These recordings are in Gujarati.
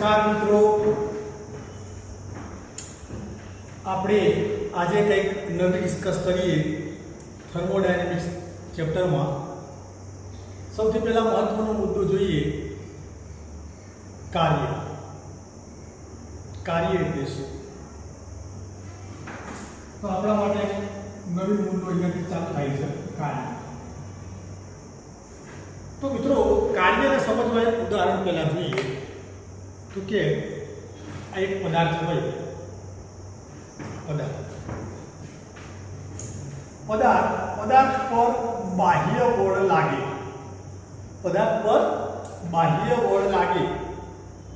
નમસ્કાર મિત્રો, આપણે આજે કંઈક નવી ડિસ્કસ કરીએ થર્મોડાયનેમિક્સ ચેપ્ટરમાં. સૌથી પહેલા મહત્વનો મુદ્દો જોઈએ, કાર્ય. કાર્ય એટલે શું? તો આપણા માટે નવી મુદ્દો અહીંયાથી ચાલુ થાય છે, કાર્ય. તો મિત્રો, કાર્યને સમજવા એક ઉદાહરણ પહેલા જોઈએ. તો કે આ એક પદાર્થ હોય, પદાર્થ પર બાહ્ય બળ લાગે, પદાર્થ પર બાહ્ય બળ લાગે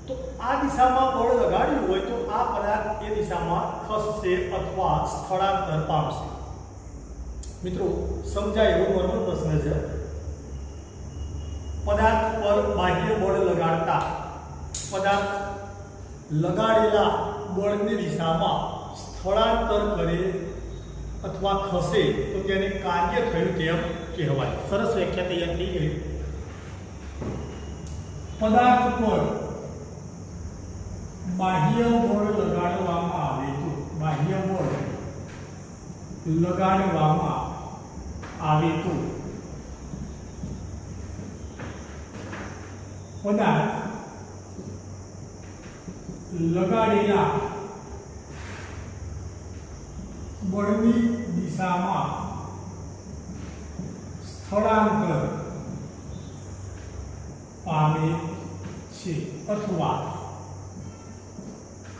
તો આ દિશામાં બળ લગાડ્યું હોય તો આ પદાર્થ એ દિશામાં ખસશે અથવા સ્થળાંતર પામશે. મિત્રો, સમજાય એવો નોર્મલ પ્રશ્ન છે. પદાર્થ પર બાહ્ય બળ લગાડતા પદાર્થ લગાડેલા બળની દિશામાં સ્થળાંતર કરે અથવા ખસે તો તેને કાર્ય થયું તેમ કહેવાય. સરસ વ્યાખ્યા તૈયાર થઈ ગઈ. પદાર્થ પર બાહ્ય બળ લગાડવામાં આવે તો બાહ્ય બળ લગાડવામાં આવે તો પદાર્થ લગાડેલા બળની દિશામાં સ્થળાંતર પામે છે અથવા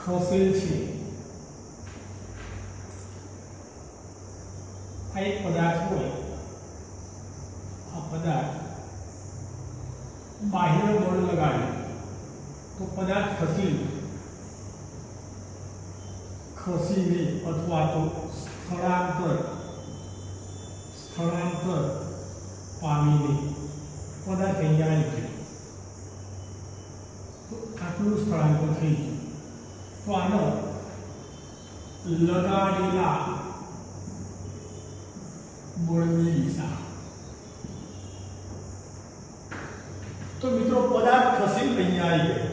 ખસે છે. આ એક પદાર્થ હોય, આ પદાર્થ બાહ્ય બળ લગાડે તો પદાર્થ ખસીને અથવા તો સ્થળાંતર પામીને પદાર્થ અહીંયા આવી ગયો તો આટલું સ્થળાંતર થઈ ગયું. તો આનો લગાડેલા બળની દિશા. તો મિત્રો, પદાર્થ ખસીને અહીંયા આવી ગયો.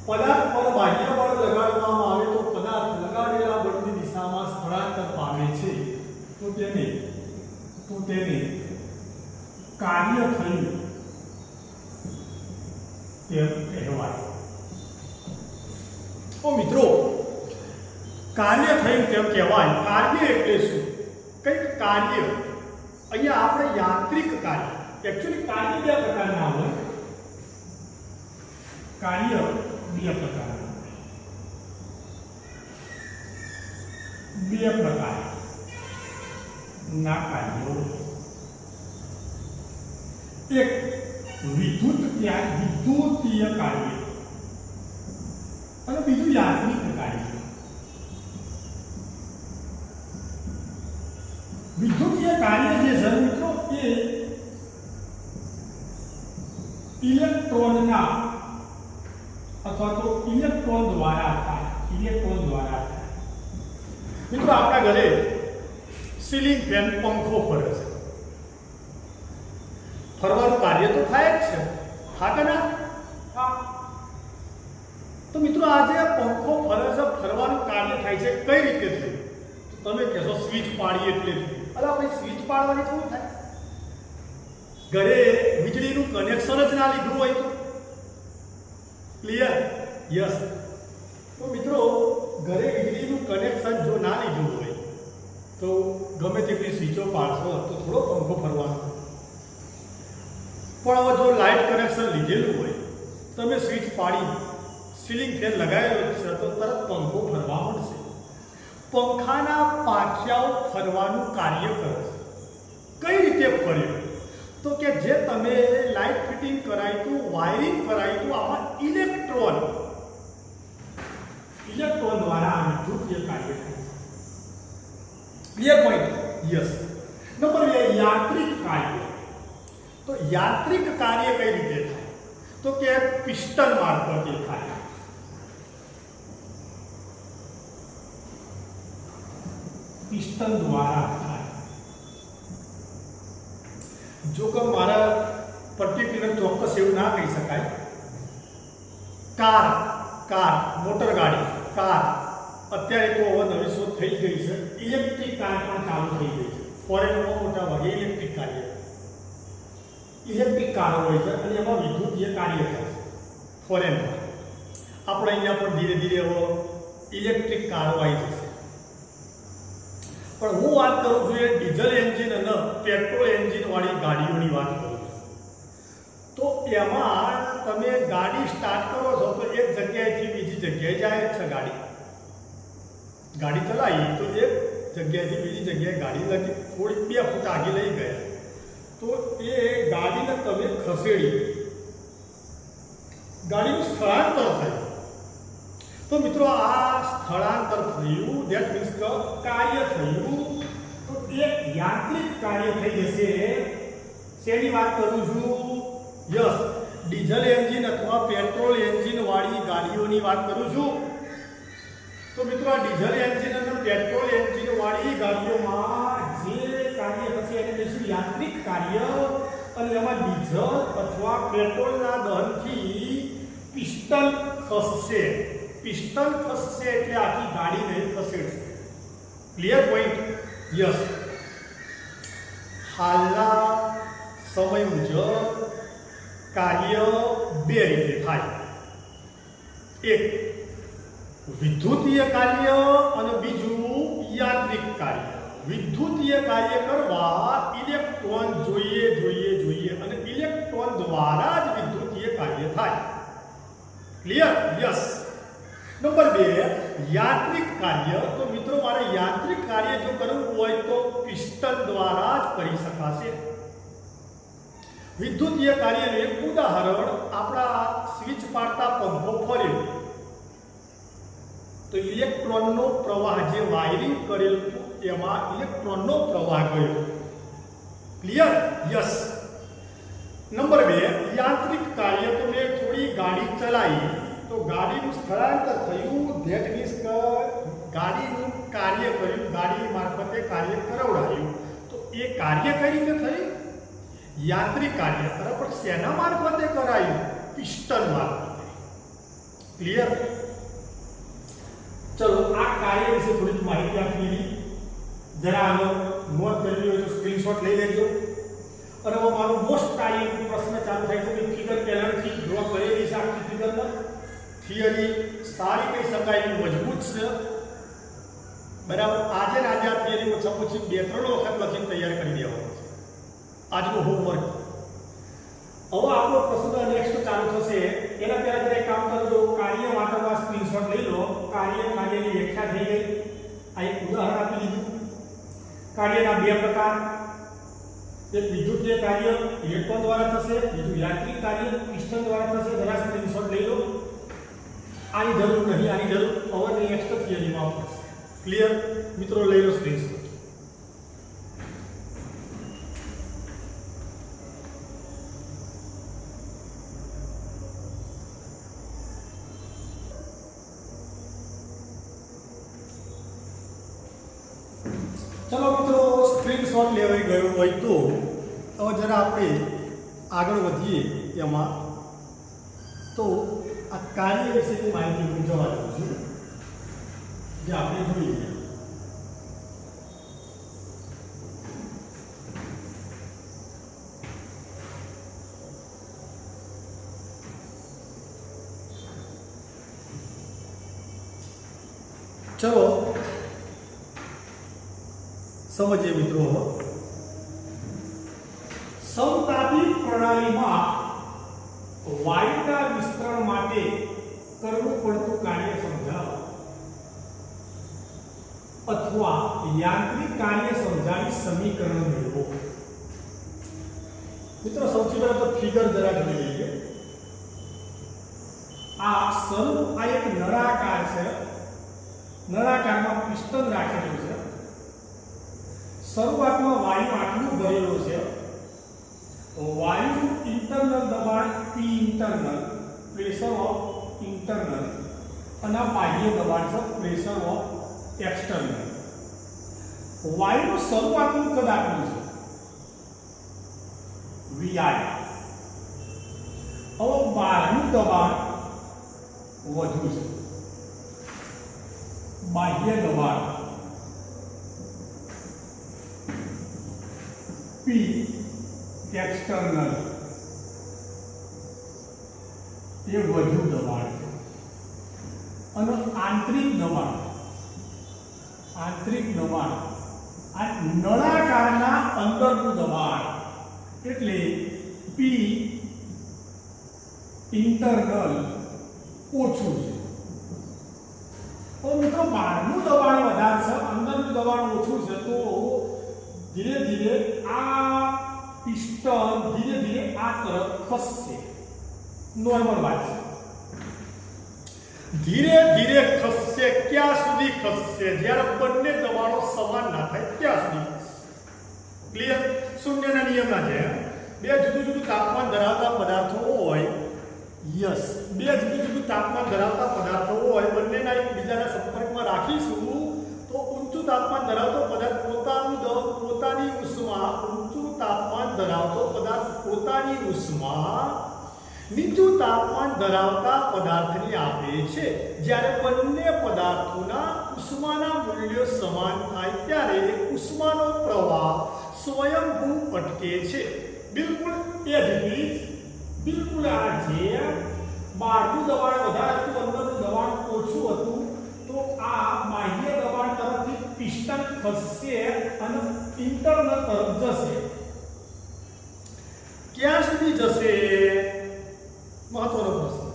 પદાર્થ પર બાહ્ય બળ લગાડવામાં આવે તો પદાર્થ લગાડેલા બળની દિશામાં સ્થળાંતર પામે છે તો તેને કાર્ય થયું તેમ કહેવાય. તો મિત્રો, કાર્ય થયું તેમ કહેવાય. કાર્ય એટલે શું? કંઈક કાર્ય. અહીંયા આપણે યાંત્રિક કાર્ય, એકચ્યુઅલી કાર્ય બે પ્રકારના હોય. કાર્ય બે પ્રકારના કાર્યો. એક વિદ્યુતીય કાર્ય અને બીજું યાંત્રિક કાર્ય. વિદ્યુતીય કાર્ય જે છે મિત્રો, એ ઇલેક્ટ્રોનના અથવા તો ઇલેક્ટ્રોન દ્વારા થાય. મિત્રો, આપણા ઘરે સીલિંગ ફેન, પંખો ફરે છે. ફરવાનું કાર્ય તો થાય જ છે, હા કે ના? હા. તો મિત્રો, આ જે પંખો ફરે છે, ફરવાનું કાર્ય થાય છે, કઈ રીતે થયું? તમે કહેશો સ્વિચ પાડી એટલે થયું. અરે ભાઈ, સ્વિચ પાડવાની શું થાય? ઘરે વીજળીનું કનેક્શન જ ના લીધું હોય તો. ક્લિયર? યસ. તો મિત્રો, ઘરે વીજળીનું કનેક્શન જો ના લીધું હોય તો ગમે તેટલી સ્વિચો પાડશો તો થોડો પંખો ફરવાનો. પણ હવે જો લાઇટ કનેક્શન લીધેલું હોય, તમે સ્વિચ પાડી સીલિંગ ફેન લગાવેલો છે તો તરત પંખો ફરવા માંડશે. પંખાના પાટિયાઓ ફરવાનું કાર્ય કરે છે. કઈ રીતે ફરે? તો કે જે તમે લાઇટ ફિટિંગ કરાવ્યું, વાયરિંગ કરાવ્યું, આમાં ઇલેક્ટ્રોન દ્વારા આ વિદ્યુતીય કાર્ય થાય. Clear point? યસ. નંબર 2, યાંત્રિક કાર્ય. તો યાંત્રિક કાર્ય કઈ રીતે થાય? તો કે પિસ્ટન મારફતે થાય. પિસ્ટન દ્વારા થાય. જો કે મારા પર્ટિક્યુલર ચોક્કસ એવું ના કહી શકાય, કાર કાર મોટર ગાડી કાર અત્યારે તો હવે નવી શોધ થઈ ગઈ છે ઇલેક્ટ્રિક કાર પણ ચાલુ થઈ ગઈ છે ફોરેનમાં મોટા ભાગે ઇલેક્ટ્રિક કારો હોય છે અને એમાં વિદ્યુતીય કાર્ય થાય છે ફોરેનમાં આપણે અહીંયા પણ ધીરે ધીરે હવે ઇલેક્ટ્રિક કારો આવી જશે પણ હું વાત કરું છું એ ડીઝલ એન્જિન અને પેટ્રોલ એન્જિન વાળી ગાડીઓની વાત કરું છું તો એમાં તમે ગાડી સ્ટાર્ટ કરો છો તો એક જગ્યાએથી બીજી જગ્યાએ જાય છે ગાડી ચલાવી તો એક જગ્યાએથી બીજી જગ્યાએ ગાડી લગી થોડી 2 ફૂટ આગળ લઈ ગયા તો એ ગાડીને તમે ખસેડી ગાડીનું સ્થળાંતર થયું તો મિત્રો આ સ્થળાંતર થયું ધેટ મીન્સ કાર્ય થયું તો એ યાંત્રિક કાર્ય થઈ જશે શેની વાત કરું છું યસ ડીઝલ એન્જિન અથવા પેટ્રોલ એન્જિન વાળી ગાડીઓની વાત કરું છું તો મિત્રો આ ડીઝલ એન્જિન અને પેટ્રોલ એન્જિન વાળી ગાડીઓમાં જે કાર્ય થશે એને કહીશું યાંત્રિક કાર્ય અને એમાં ડીઝલ અથવા પેટ્રોલના દહનથી પિસ્ટન ખસશે એટલે આખી ગાડી નહીં ખસેડશે ક્લિયર પોઈન્ટ યસ હાલના સમય મુજબ કાર્ય 2 રીતે થાય એક વિદ્યુતીય કાર્ય અને બીજું યાંત્રિક કાર્ય વિદ્યુતીય કાર્ય કરવા ઇલેક્ટ્રોન જોઈએ અને ઇલેક્ટ્રોન દ્વારા જ વિદ્યુતીય કાર્ય થાય ક્લિયર યસ નંબર 2 યાંત્રિક કાર્ય તો મિત્રો મારે યાંત્રિક કાર્ય જો કરવું હોય તો પિસ્ટન દ્વારા જ કરી શકાશે વિદ્યુતીય કાર્યનું એક ઉદાહરણ આપણા સ્વિચ પાડતા પંખો ફર્યો તો ઇલેક્ટ્રોનનો પ્રવાહ જે વાયરિંગ કરેલું એમાં ઇલેક્ટ્રોનનો પ્રવાહ ગયો ક્લિયર યસ નંબર 2 યાંત્રિક કાર્ય તો મેં થોડી ગાડી ચલાવી તો ગાડીનું સ્થળાંતર થયું ધેટ મીન્સ ગાડીનું કાર્ય કર્યું ગાડી મારફતે કાર્ય કરાવડાયું તો એ કાર્ય કઈ રીતે થયું યાંત્રિક કાર્ય પણ શેના મારફતે કરાયું પિસ્ટન મારફતે ક્લિયર ચલો આ કાર્ય વિશે થોડી માહિતી આપી જરા આગળ નોટ કરવી હોય તો સ્ક્રીનશોટ લઈ લેજો અને હવે મારો મોસ્ટ ટાઈમ પ્રશ્ન ચાલુ થાય છે કે ફિગર પહેલાથી ડ્રો કરેલી છે આખી ફિગરમાં થિયરી સારી કહી શકાય એવી મજબૂત છે બરાબર આજે આ થિયરી ઓછામાં ઓછી 2-3 વખત લખીને તૈયાર કરી દેવાનો છે આજનું હોમવર્ક હવે આપણો પ્રશ્ન નેક્સ્ટ ચાલુ થશે એના પહેલા જરા કામ કરજો કાર્ય વાંચવા સ્ક્રીનશોટ લઈ લો કાર્યની વ્યાખ્યા થઈ ગઈ આ એક ઉદાહરણ આપી દીધું કાર્યના 2 પ્રકાર એક વિદ્યુતીય કાર્ય ઇલેક્ટ્રોન દ્વારા થશે બીજું યાંત્રિક કાર્ય પિસ્ટન દ્વારા થશે જરા સ્ક્રીનશોટ લઈ લો આની જરૂર નહીં આની જરૂર હવે નેક્સ્ટ થિયરીમાં પડશે ક્લિયર મિત્રો લઈ લો સ્ક્રીનશોટ ચલો મિત્રો સ્ક્રીનશોટ લેવાઈ ગયો હોય તો હવે જરા આપણે આગળ વધીએ એમાં તો આ કાર્ય વિશેની માહિતી હું જવા દઉં છું જે આપણે જોઈએ ચલો समझिए मित्रों समतापी प्रणाली में वायुना विस्तरण माटे करवू पड़तुं कार्य समझाओ अथवा यांत्रिक कार्य समझावी समीकरण मेळवो मित्रों सौथी पहला तो फिगर जरा जोई लईए आ स्वरूप आ एक नळाकार छे नळाकार में पिस्टन राखेलुं छे शुरुआत में वायु आटलू भरेलो है वायु इंटरनल दबाण P internal pressure of internal અને બાહ્ય દબાણ છે પ્રેશર ઓફ એક્સટર્નલ વાયુનું શરૂઆતનું કદ આપેલું છે VI હવે બહારનું દબાણ વધુ છે. બાહ્ય દબાણ P એક્સટર્નલ એ વધુ દબાણ છે અને આંતરિક દબાણ આ નળાકારના અંદરનું દબાણ એટલે P ઇન્ટરનલ ઓછું છે. તો મિત્રો બહારનું દબાણ વધારે છે, અંદરનું દબાણ ઓછું છે, તો ધીરે ધીરે આ પિસ્ટન ધીરે ધીરે આ તરફ ખસશે. નોર્મલ વાત છે. ધીરે ધીરે ખસશે. ક્યાં સુધી ખસશે? જ્યારે બંને દબાણો સમાન ના થાય ત્યાં સુધી ખસશે. ક્લિયર? શૂન્યના નિયમના છે. બે જુદું જુદું તાપમાન ધરાવતા પદાર્થો હોય, યસ, બે જુદું જુદું તાપમાન ધરાવતા પદાર્થો હોય, બંનેના એકબીજાના સંપર્કમાં રાખીશું તો ઊંચું તાપમાન ધરાવતો પદાર્થ પોતાની ઉષ્મા ઊંચું તાપમાન ધરાવતો પદાર્થ પોતાની ઉષ્મા નીચું તાપમાન ધરાવતા પદાર્થને આપે છે. જ્યારે બંને પદાર્થોના ઉષ્માના મૂલ્યો સમાન થાય ત્યારે ઉષ્માનો પ્રવાહ સ્વયંભૂ અટકે છે. બિલકુલ એ જ રીતે બિલકુલ આ જે બહારનું દબાણ વધારે હતું, અંદરનું દબાણ ઓછું હતું, તો આ બાહ્ય દબાણ તરફથી પિસ્ટન ખસશે અને ઇન્ટરનલ તરફ જશે. ક્યાં સુધી જશે? મહત્વનો પ્રશ્ન.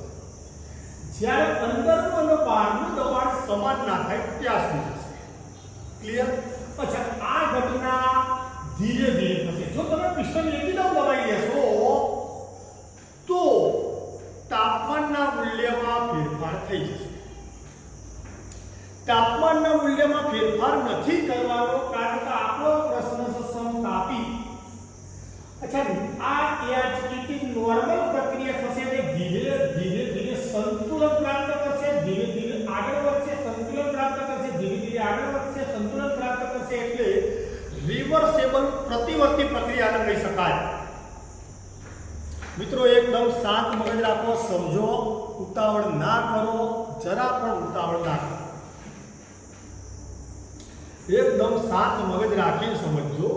જ્યારે અંદરનું અને બહારનું દબાણ સમાન ના થાય ત્યાં સુધી જશે. ક્લિયર? અચ્છા, આ ઘટના ધીરે ધીરે થશે. જો તમે પિસ્ટન એકદમ દબાઈ દેશો તો તાપમાનના મૂલ્યમાં ફેરફાર થઈ જશે. તાપમાનના મૂલ્યમાં ફેરફાર નથી કરવાનો, કારણ કે આપણો પ્રશ્ન છે સમતાપી. અચ્છા, આ એચટીટી નોર્મલ પ્રક્રિયા થશે એટલે ધીરે ધીરે ધીરે સંતુલન પ્રાપ્ત કરશે, ધીરે ધીરે આગળ વધશે, સંતુલન પ્રાપ્ત કરશે, ધીરે ધીરે આગળ વધશે, સંતુલન પ્રાપ્ત કરશે. એટલે રિવર્સેબલ પ્રતિવર્તી પ્રક્રિયાને કહી શકાય. મિત્રો એકદમ શાંત મગજ રાખો, સમજો, ઉતાવળ ના કરો, જરા પણ ઉતાવળ ના કરો. એકદમ શાંત મગજ રાખીને સમજજો.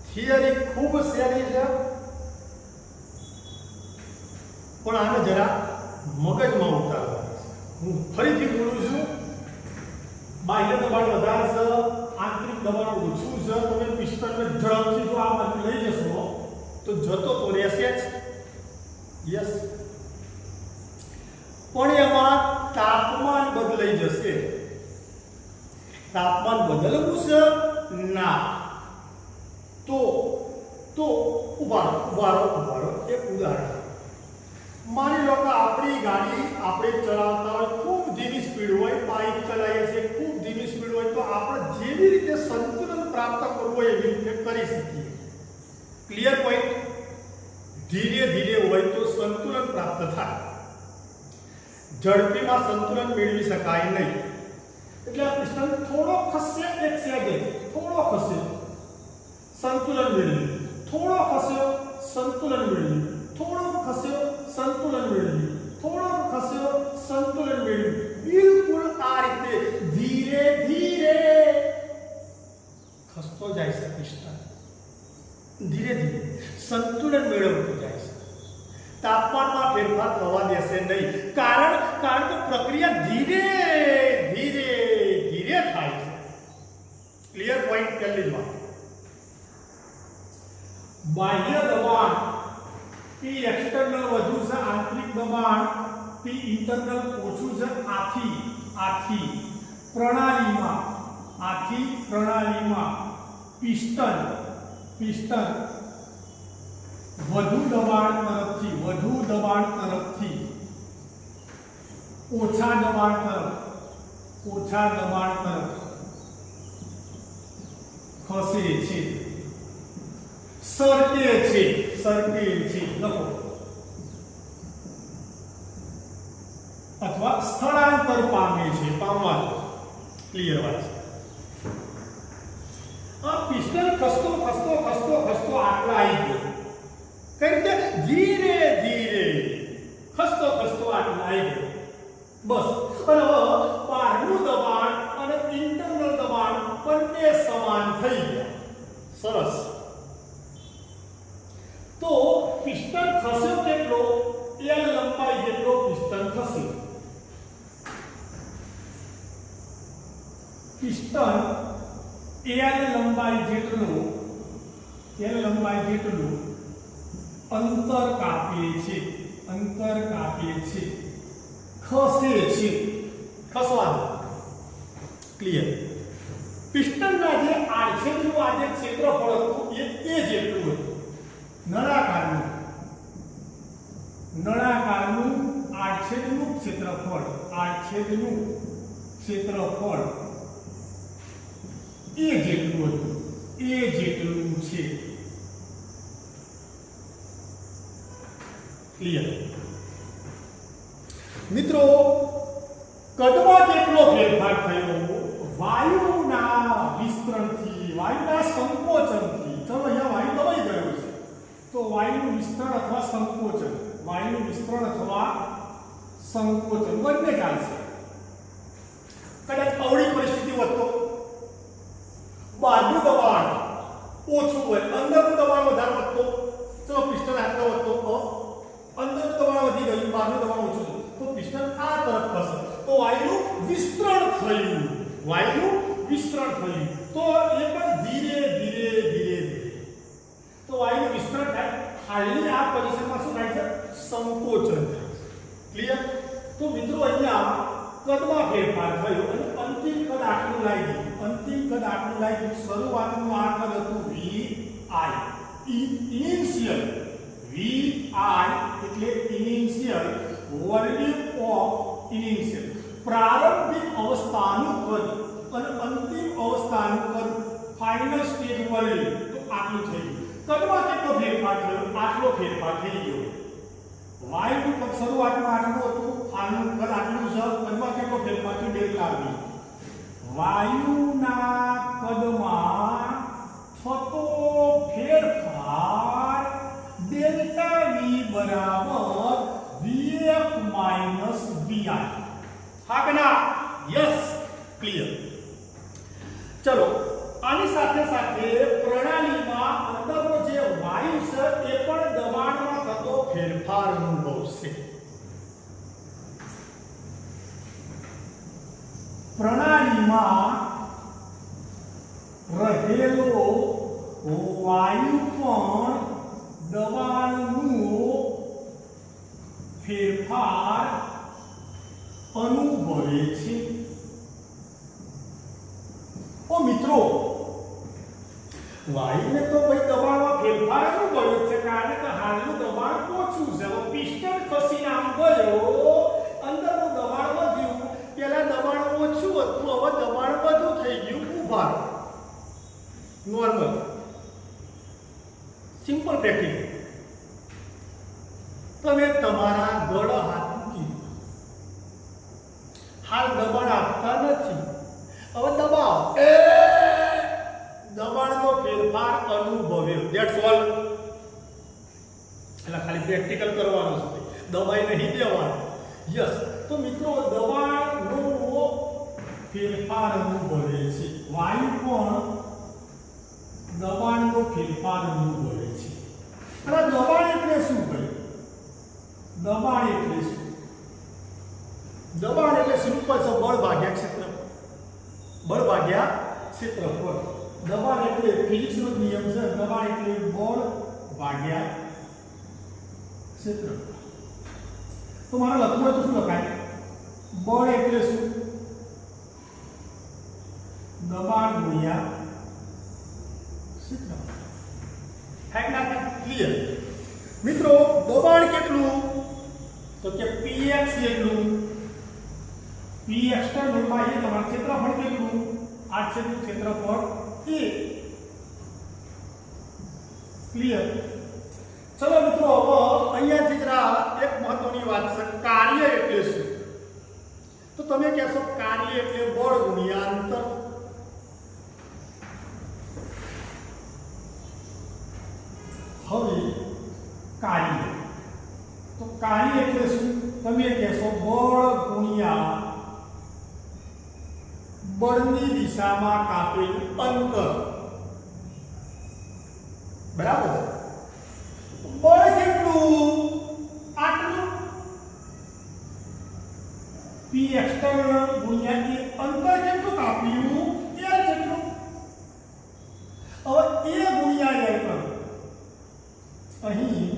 થિયરી ખૂબ સહેલી છે, પણ આને જરા મગજમાં ઉતારવાની છે. હું ફરીથી બોલું છું. બાહ્ય દબાણ વધારે છે, આંતરિક દબાણ ઓછું છે. તમે પિસ્ટનને ઝડપથી જો આ બાજુ લઈ જશો તો જતો તો રહેશે જ, યસ, પણ એમાં તાપમાન બદલાઈ જશે. તાપમાન બદલવું છે ના, તો ઉભારો એક ઉદાહરણ. માની લો કે આપણી ગાડી આપણે ચલાવતા હોય, ખૂબ ધીમી સ્પીડ હોય, બાઇક ચલાવીએ છીએ, ખૂબ ધીમી સ્પીડ હોય, તો આપણે જેવી રીતે સંતુલન પ્રાપ્ત કરવું હોય એવી રીતે કરી શકીએ. Clear point? ધીરે ધીરે હોય તો સંતુલન પ્રાપ્ત થાય. ઝડપીમાં સંતુલન મેળવી શકાય નહીં. એટલે આ પિસ્ટન થોડો ખસશે, એક સેકન્ડ થોડો ખસ્યો, સંતુલન મેળવ્યું, થોડો ખસ્યો, સંતુલન મેળવ્યું, થોડો ખસ્યો, સંતુલન મેળવ્યું, થોડો ખસ્યો, સંતુલન મેળવ્યું. બિલકુલ આ રીતે ધીરે ધીરે ખસતો જાય છે પિસ્ટન. ધીરે ધીરે સંતુલન મેળવતું જાય છે. તાપમાનમાં ફેરફાર થવા દેશે નહીં, કારણ કે પ્રક્રિયા ધીરે ધીરે ધીરે થાય છે. Clear point? પહેલી જ વાત. બાહ્ય દબાણ P એક્સટર્નલ વધુ છે, આંતરિક દબાણ P ઇન્ટરનલ ઓછું છે. આથી પ્રણાલીમાં પિસ્ટન વધુ દબાણ તરફથી ઓછા દબાણ તરફ ખસે છે, સરકે છે લખો, અથવા સ્થળાંતર પામે છે, પામવાનું. ક્લિયર વાત છે. આ પિસ્ટન ખસતો આટલા આવી ગયો. કઈ રીતે? ધીરે ધીરે ખસતો આટલા આવી ગયો. બસ અને હવે બહારનું દબાણ અને ઇન્ટરનલ દબાણ બંને સમાન થઈ ગયા. સરસ. તો પિસ્ટન ખસ્યો કેટલો? L લંબાઈ જેટલો પિસ્ટન ખસ્યો. પિસ્ટન L લંબાઈ જેટલું અંતર કાપે છે, ખસે છે. ખસવાનું ક્લિયર. પિસ્ટનના જે આડછેદનું આ જે ક્ષેત્રફળ હતું એ જેટલું હતું. નળાકારનું આડછેદનું ક્ષેત્રફળ એ જેટલું છે. ક્લિયર. મિત્રો કદમાં કેટલો ફેરફાર થયો? વાયુના વિસ્તરણથી, વાયુના સંકોચનથી. ચલો અહીંયા વાયુ દબાઈ ગયો છે તો વાયુનું વિસ્તરણ અથવા સંકોચન બંને ચાલશે. કદાચ અવળી પરિસ્થિતિ વધતો, બહારનું દબાણ ઓછું હોય, અંદરનું દબાણ વધારે વધતો. ચલો પિસ્ટન આટલો વધતો, અંદરનું દબાણ વધી ગયું, બહારનું દબાણ ઓછું થયું, તો પિસ્ટન આ તરફ ખસે તો વાયુનું વિસ્તરણ થયું. તો એ પણ ધીરે. તો વાયુનું વિસ્તરણ થાય. હાલની આ પોઝિશનમાં શું થાય છે? સંકોચન થાય છે. ક્લિયર. તો મિત્રો અહીંયા કદમાં ફેરફાર થયો અને અંતિમ કદ આટલું લાગી. શરૂઆતનું આ કદ હતું vi, ઇનિશિયલ vi એટલે ઇનિશિયલ વોલ્યુમ ઓફ ઇનિશિયલ, પ્રારંભિક અવસ્થાનું કદ અને અંતિમ અવસ્થાનું કદ, ફાઇનલ સ્ટેજ વોલ્યુમ. તો આટલું થઈ ગયું. કદમાં કેટલો ફેરફાર થયો? આટલો ફેરફાર થઈ ગયો. વાયુનું કદ શરૂઆતમાં આટલું હતું, હાલનું કદ આટલું છે. કદમાં કેટલો ફેરફાર થયો? Delta v. વાયુના કદમાં થતો ફેરફાર ડેલ્ટા v બરાબર vf માઈનસ vi. હા કે ના? યસ. ક્લિયર. ચલો આની સાથે પ્રણાલીમાં અંદરનો જે વાયુ છે એ પણ દબાણમાં થતો ફેરફાર અનુભવશે. પ્રણાલીમાં રહેલો વાયુ પણ દબાણનું ફેરફાર અનુભવે છે. ઓ મિત્રો, વાયુને તો ભાઈ દબાણમાં ફેરફાર અનુભવે છે, કારણ કે હાલનું દબાણ ઓછું છે. હવે પિસ્ટન ખસીને આમ ગયો, અંદરનું દબાણ વધ્યું. પહેલા દબાણ ઓછું હતું, હવે દબાણ વધુ થઈ ગયું. ઊભા નોર્મલ સિમ્પલ પ્રેક્ટિકલ. તમે તમારા ગળ હાથ મૂકી દો. હાલ દબાણ આપતા નથી, હવે દબાવો. દબાણનો ફેરફાર અનુભવ્યો. That's all. એટલે ખાલી પ્રેક્ટિકલ કરવાનું છે, દબાઈ નહીં દેવાનું. યસ. તો મિત્રો દબાણનો ફેરફાર અનુભવે છે. વાયુ પણ દબાણનો ફેરફાર અનુભવે છે. અને દબાણ એટલે શું ભાઈ? દબાણ એટલે શું? દબાણ એટલે સિમ્પલ છે, બળ ભાગ્યા ક્ષેત્રફળ. દબાણ એટલે ફિઝિક્સનો નિયમ છે. દબાણ એટલે બળ ભાગ્યા ક્ષેત્રફળ. તો મારે લખવું હોય તો શું લખાય? બળ એટલે શું? દબાણ ગુણ્યા ક્ષેત્રફળ. ક્લિયર. મિત્રો દબાણ કેટલું? તો કે px જેટલું. p એક્સટર્નલ માં એ તમારું ક્ષેત્રફળ કેટલું? આડછેદનું ક્ષેત્રફળ a. ક્લિયર. ચલો મિત્રો, હવે અહીંયાથી જરા એક મહત્વની વાત છે, કાર્ય એટલે શું? તો તમે કહેશો કાર્ય એટલે બળ ગુણ્યા અંતર. હવે કાર્ય, તો કાર્ય એટલે શું? તમે કહેશો બળ ગુણ્યા દિશામાં કાપેલું અંતર બરાબર બળ કેટલું આટલું p એક્સટર્નલ ગુણ્યા એ અંતર કેટલું કાપ્યું l જેટલું હવે a ગુણ્યા l કરો અહીં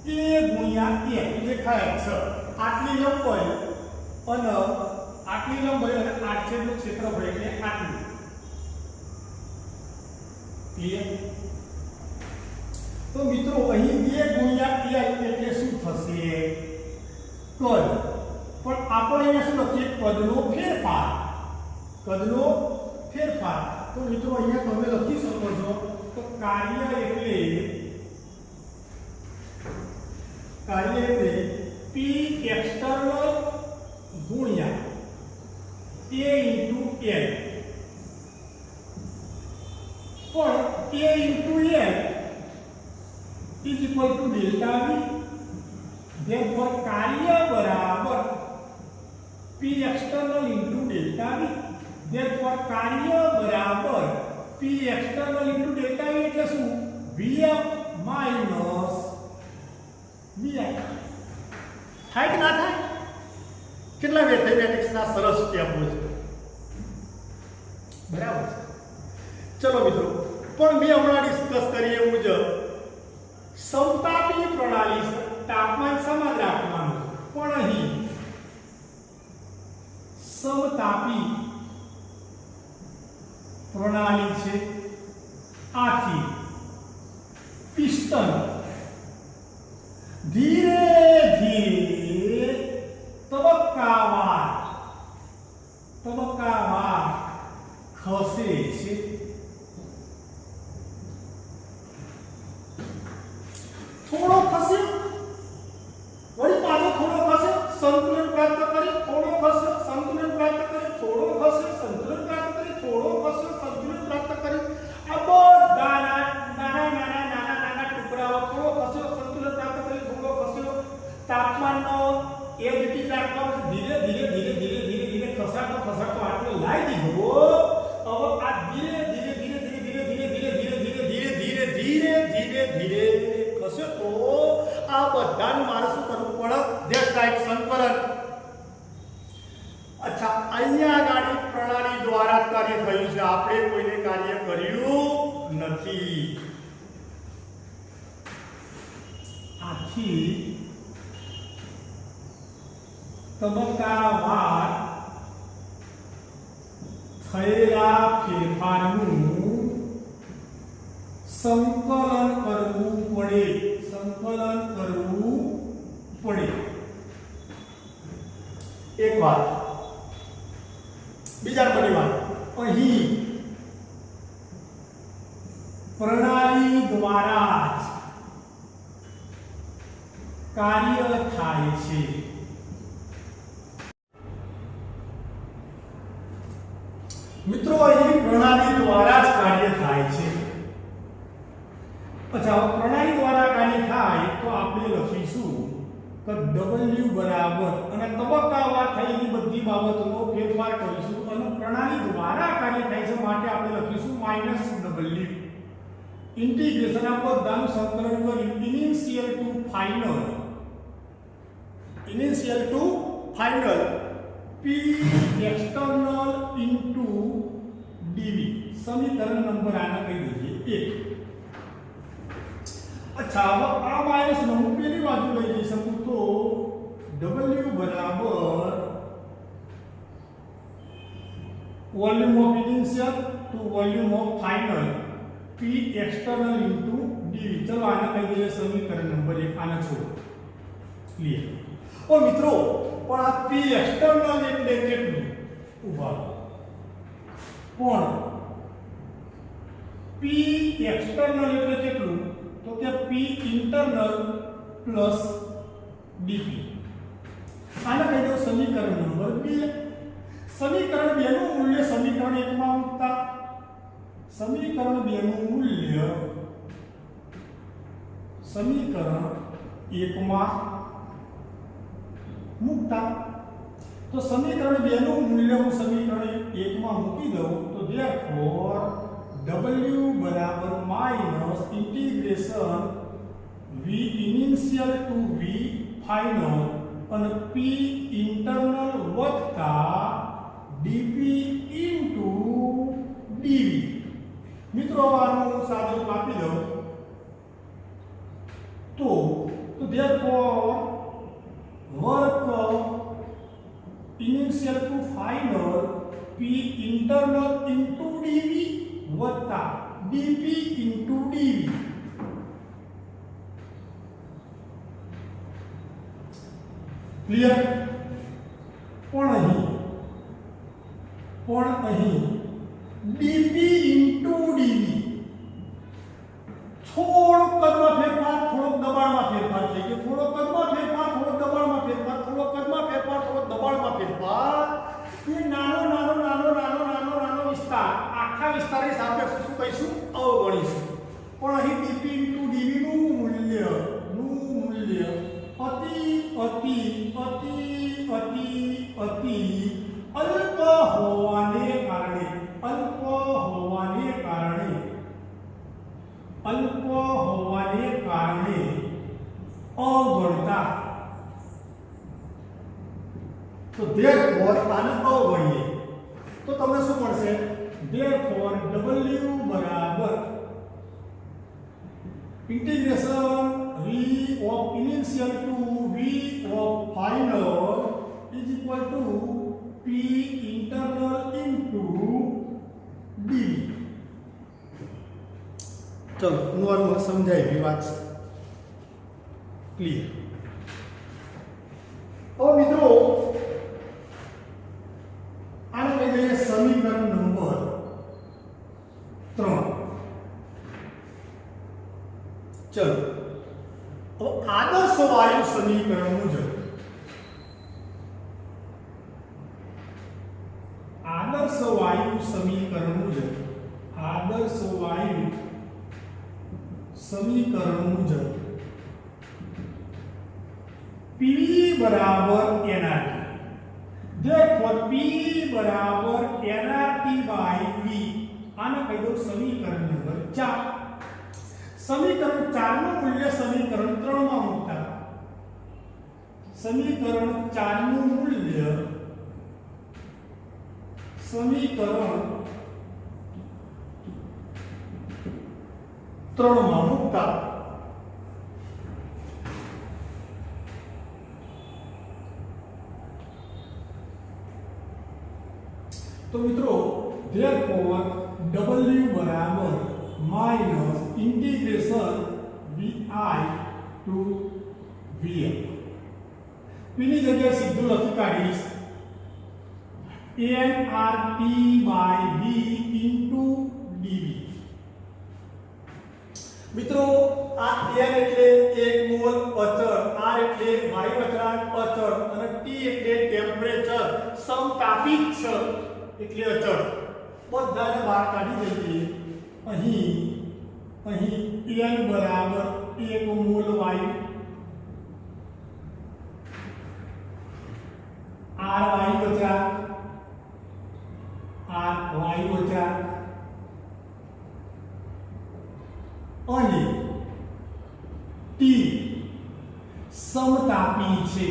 a ગુણ્યા l દેખાય છે આટલી લંબાઈ અને આટલી લંબાઈ અને 8 જેટલું ક્ષેત્રફળ એટલે આટલું ક્લિયર તો મિત્રો અહીં 2 ગુણ્યા l એટલે શું થશે કદ પણ આપણે અહીંયા શું લખીએ કદનો ફેરફાર તો મિત્રો અહીંયા તમે લખી શકો છો તો કાર્ય એટલે p એક્સટર્નલ ગુણ્યા a into l પણ a into l is equal to delta v therefore કાર્ય બરાબર p external into delta v therefore કાર્ય બરાબર p external into delta v એટલે શું vf minus vi થાય કે ના થાય કેટલા મેથેમેટિક્સ ના સરસ સ્ટેપ હોય છે બરાબર ચલો મિત્રો પણ મેં હમણાં ડિસ્કસ કરી એ મુજબ સમતાપી પ્રણાલી તાપમાન સમાન રાખવાનું પણ અહીં સમતાપી પ્રણાલી છે આથી પિસ્ટન ધીરે ધીરે તબક્કાવાર ખસે છે થોડો ખસ્યો વળી પાછો થોડો ખસ્યો સંતુલન પ્રાપ્ત કરી થોડો ખસ્યો સંતુલન પ્રાપ્ત કરી થોડો ખસ્યો સંતુલન પ્રાપ્ત કરી થોડો ખસ્યો સંતુલન પ્રાપ્ત કરી આ બધા નાના ટુકડાઓ થોડો ખસ્યો સંતુલન પ્રાપ્ત કરી થોડો ખસ્યો તાપમાનનો એ રીતે રાખવાનું ધીરે ધીરે ખસાડતો આટલો લાઈ દીધો હવે આ ધીરે ધીરે ખસ્યો તો આ બધાનું મારે શું કરવું પડે ધેટ રાઈટ સંકલન અચ્છા અહીંયા ગાડી પ્રણાલી દ્વારા કાર્ય થયું છે આપણે કોઈને કાર્ય કર્યું નથી આથી તબક્કાવાર થયેલા ફેરફારનું સંકલન કરવું પડે એક વાત બીજા નંબરની વાત અહીં પ્રણાલી દ્વારા જ કાર્ય થાય છે મિત્રો અહીં પ્રણાલી દ્વારા જ કાર્ય થાય છે અચ્છા પ્રણાલી દ્વારા કાર્ય થાય તો આપણે લખીશું કે W બરાબર અને તબક્કાવાર થયેલી બધી બાબતોનો ફેરફાર કરીશું અને પ્રણાલી દ્વારા કાર્ય થાય છે માટે આપણે લખીશું -W ઇન્ટિગ્રેશન આ બધાનું સંકલન કરી initial to final p external into dv સમીકરણ નંબર આના કહી દઈએ 1 अच्छा अब આ માઈનસ ને હું પેલી બાજુ લઈ જઈ શકું તો W બરાબર volume of initial to volume of final P external into dv ચલો આને કહી દઈએ સમીકરણ નંબર 1 આને છોડો ક્લિયર ઓ મિત્રો પણ આ P external એટલે કેટલું ઉભા પણ P external એટલે કેટલું તો કે P internal plus dp આને કહી દો સમીકરણ નંબર 2 સમીકરણ 2 નું મૂલ્ય સમીકરણ 1 માં મૂકતા સમીકરણ 2 નું મૂલ્ય સમીકરણ 1 માં મૂકતા તો સમીકરણ 2 નું મૂલ્ય હું સમીકરણ 1 માં મૂકી દઉં તો therefore w બરાબર minus integration v initial to v final અને p ઇન્ટરનલ વત્તા dp ઇન્ટુ dv. મિત્રો આનું સાદુરૂપ આપી દઉં તો therefore work initial to final p internal into dv વત્તા dp into dv. ક્લિયર? પણ અહીં dp into dv થોડોક કદમાં ફેરફાર, થોડોક દબાણમાં ફેરફાર થઈ ગયો, થોડોક કદમાં ફેરફાર, થોડોક દબાણમાં ફેરફાર, થોડોક કદમાં ફેરફાર, થોડોક દબાણમાં ફેરફાર. એ નાનો વિસ્તાર આખા વિસ્તારની સાપેક્ષે શું કહીશું? અવગણીશું. પણ અહીં dp into dv નું મૂલ્ય અતિ અલ્પ હોવાને કારણે અગણતા. તો therefore આને અવગણીએ તો તમને શું મળશે? therefore w બરાબર integration v of initial to v of final is equal to p internal into dv. चलो नॉर्मल समझाएगी बात क्लियर. और मित्रों आने कही दे समीकरण नंबर 3. चलो अब आदर्श वायु समीकरण मुजब PV बराबर nRT. therefore P बराबर nRT by V. आने कही दो समीकरण नंबर 4. समीकरण 4 નું મૂલ્ય સમીકરણ 3 માં મૂકતા સમીકરણ 4 નું મૂલ્ય સમીકરણ 3 માં મૂકતા तो मित्रों therefore w बराबर minus integration vi to vm. पीनी जगह सीधું લખી કાઢીશ nRT by v into dv. મિત્રો આ n એટલે 1 મોલ અચળ, r એટલે વાયુ અચળાંક અચળ અને t એટલે ટેમ્પરેચર સમતાપિક છે એટલે અચળ. બધાને બહાર કાઢી દઈએ. અહીં n બરાબર 1 મોલ વાયુ, r વાયુ અચળાંક, અને t સમતાપી છે.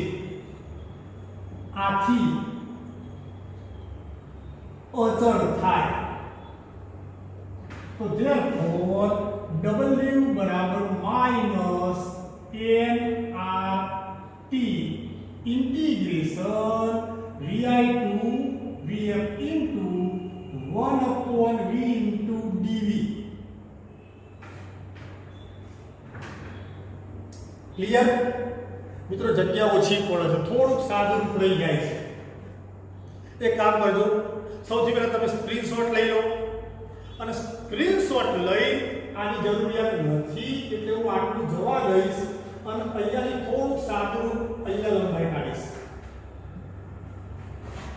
આથી અચળ થાય. તો therefore w બરાબર minus nRT integration vi to vf into 1 upon v into dv. Clear? મિત્રો જગ્યા ઓછી પડે છે, થોડુંક સાદું રહી જાય છે. એક કામ કરજો, સૌથી પહેલા તમે સ્ક્રીનશોટ લઈ લો અને સ્ક્રીનશોટ લઈ આની જરૂરિયાત નથી એટલે હું આટલું જવા દઈશ અને અહીંયાથી થોડુંક સાદું અહીંયા લંબાઈ કાઢીશ.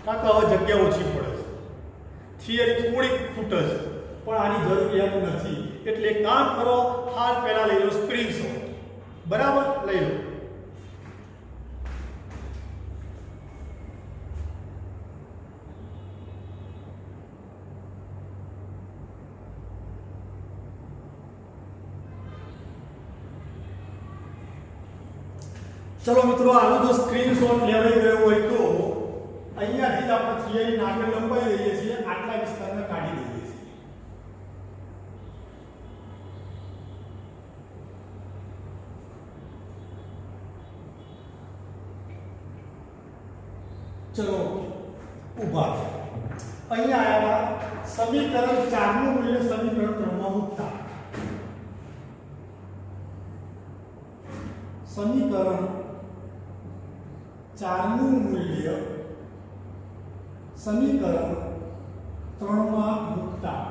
કારણ કે હવે જગ્યા ઓછી પડે છે, થિયરી થોડીક ખૂટે છે પણ આની જરૂરિયાત નથી એટલે એક કામ કરો, હાલ પહેલા લઈ લો સ્ક્રીનશોટ. બરાબર? લઈ લો. ચલો મિત્રો, આનો જો સ્ક્રીનશોટ લેવાઈ ગયો હોય તો અહીંયાથી જ આપણે થિયરીને આગળ લંબાઈ લઈએ છીએ, આટલા વિસ્તારને કાઢી દઈએ છીએ. ચલો ઉભા. અહીંયા આવ્યા સમીકરણ 4 નું મૂલ્ય સમીકરણ 3 માં મૂકતા. સમીકરણ 4 નું મૂલ્ય સમીકરણ 3 માં મૂકતા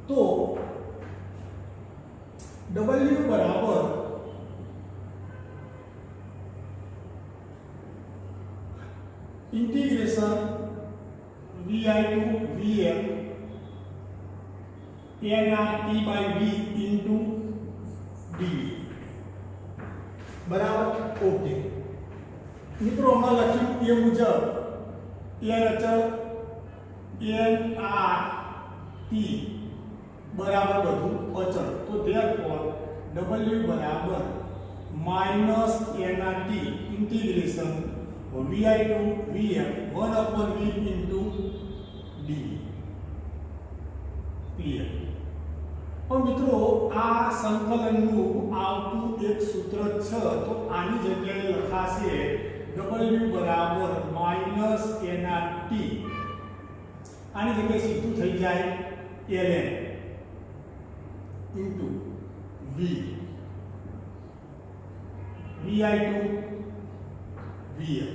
તો W બરાબર integration vi to vm nRT by v into dv बराबर ओके. મિત્રો અમે લખ્યું એ મુજબ n અચળ nRT બરાબર બધું અચળ, તો therefore w બરાબર minus nRT integration vi to vm 1 upon v into dv. Clear. પણ મિત્રો આ સંકલનનું આવતું એક સૂત્ર છે, તો આની જગ્યાએ લખાશે w બરાબર માઈનસ nRT. આની જગ્યાએ સીધું થઈ જાય ln into v vi to vm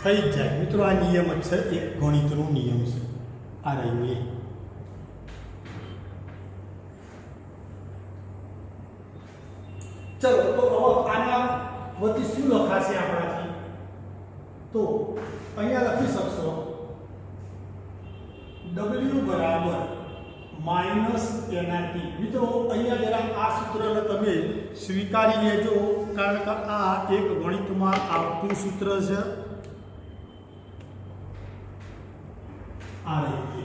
થઈ જાય. મિત્રો આ નિયમ જ છે, એક ગણિતનો નિયમ છે. આ રહ્યું એ. ચલો તો હવે આના વતી શું લખાશે આપણાથી? તો અહીંયા લખી શકશો w બરાબર માઈનસ nRT. મિત્રો અહીંયા જરા આ સૂત્રને તમે સ્વીકારી લેજો, કારણ કે આ એક ગણિતમાં આવતું સૂત્ર છે. આ રીતે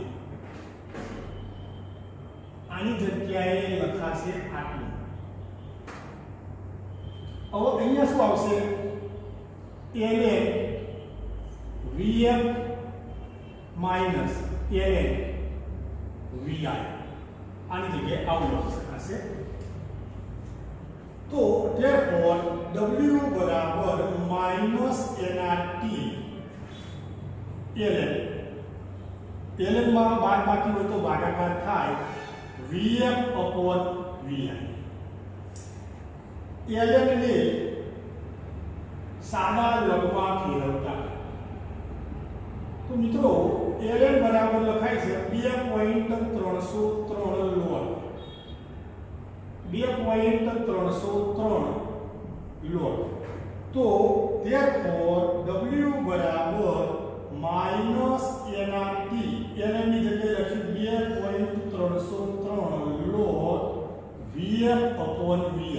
આની જગ્યાએ લખાશે આટલું. હવે અહીંયા શું આવશે? ln vm minus ln vi. આની જગ્યાએ આવું લખી શકાશે. તો therefore w બરાબર માઈનસ nRT ln માં બાદબાકી હોય તો ભાગાકાર થાય vm upon vi. ln ને સાદા લઘુમાં ફેરવતા તો મિત્રો ln બરાબર લખાય છે 2.303 લોગ. 2.303 લોગ. તો therefore w બરાબર માઈનસ nRT. ln ની જગ્યાએ લખ્યું 2.303 લોગ vm upon vi.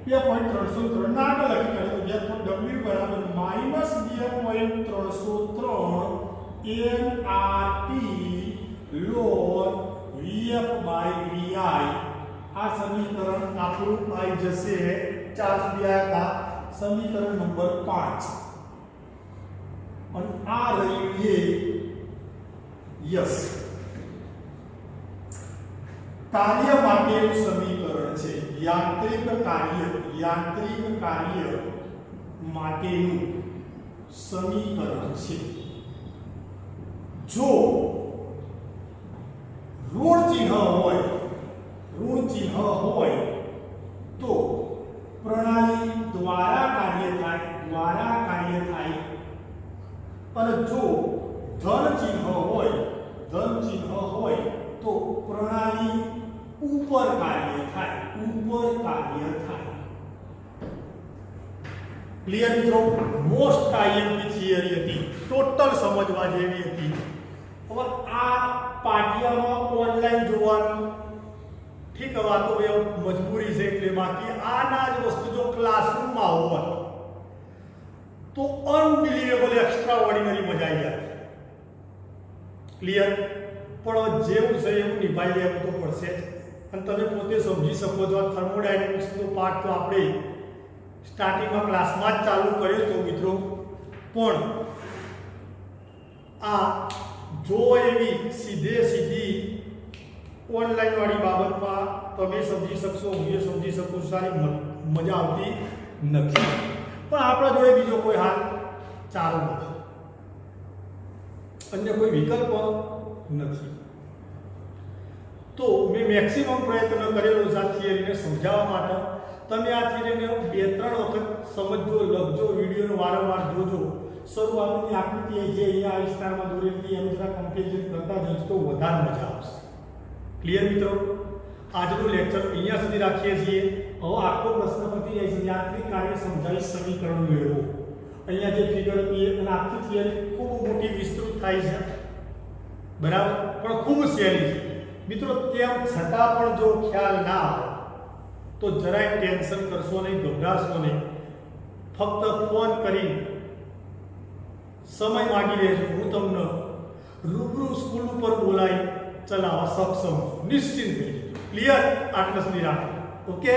2.303 ના આગળ લખી કાઢો તો w બરાબર minus 2.303 nRT log vf by vi. આ સમીકરણ આપણું આવી જશે 4 સુધી આવ્યા સમીકરણ નંબર 5. અને આ રહ્યું એ યસ કાર્ય માટેનું સમીકરણ છે. યાંત્રિક કાર્ય માટેનું સમીકરણ છે. જો ઋણ ચિહ્ન હોય તો પ્રણાલી દ્વારા કાર્ય થાય, અને જો ધન ચિહ્ન હોય તો પ્રણાલી ઉપર કાર્ય થાય. ક્લિયર મિત્રો? મોસ્ટ આઈએમપી થિયરી હતી, ટોટલ સમજવા જેવી હતી. હવે આ પાઠ્યમાં ઓનલાઈન જોવાનું ઠીક, હવે આ તો મજબૂરી છે એટલે, બાકી આના જ વસ્તુ જો ક્લાસરૂમમાં હોય તો અનબિલીવેબલ એક્સ્ટ્રા ઓર્ડિનરી મજા આવી જાય. ક્લિયર? પણ જેવું છે એવું નિભાઈ લેવું તો પડશે જ. અને તમે પોતે સમજી શકો છો. થર્મોડાયનેમિક્સનો પાઠ તો આપણે સ્ટાર્ટિંગમાં ક્લાસમાં જ ચાલુ કર્યો હતો મિત્રો, પણ આ જો એવી સીધી ઓનલાઈન વાળી બાબતમાં તમે સમજી શકશો, હું એ સમજી શકું, સારી મજા આવતી નથી. પણ આપણા જોડે બીજો કોઈ હાલ ચારો નથી, અન્ય કોઈ વિકલ્પ નથી. તો મેં મેક્સિમમ પ્રયત્ન કરેલો છે આ થિયરીને સમજાવવા માટે. તમે આ થિયરીને 2-3 વખત સમજો, લખજો, વિડીયોનો વારંવાર જોજો. શરૂઆતની આકૃતિ જે અહીંયા આ વિસ્તારમાં દોરેલી એમ જરા કમ્પેરિઝન કરતા જઈશ તો વધારે મજા આવશે. ક્લિયર મિત્રો? આજનું લેક્ચર અહીંયા સુધી રાખીએ છીએ. હવે આખો પ્રશ્ન પતી જાય છે. યાંત્રિક કાર્ય સમજાવી સમીકરણ મેળવો. અહીંયા જે ફિગર હતી અને આખી થિયરી ખૂબ મોટી વિસ્તૃત થાય છે, બરાબર, પણ ખૂબ સહેલી છે મિત્રો. તેમ છતાં પણ જો ખ્યાલ ના આવે તો જરાય ટેન્શન કરશો નહીં, ગભરાશો નહીં. ફક્ત ફોન કરી સમય માગી લેજો, હું તમને રૂબરૂ સ્કૂલ ઉપર બોલાવી ચલાવવા સક્ષમ, નિશ્ચિંત થઈ જજો. ક્લિયર? આટલા સુધી રાખો. ઓકે.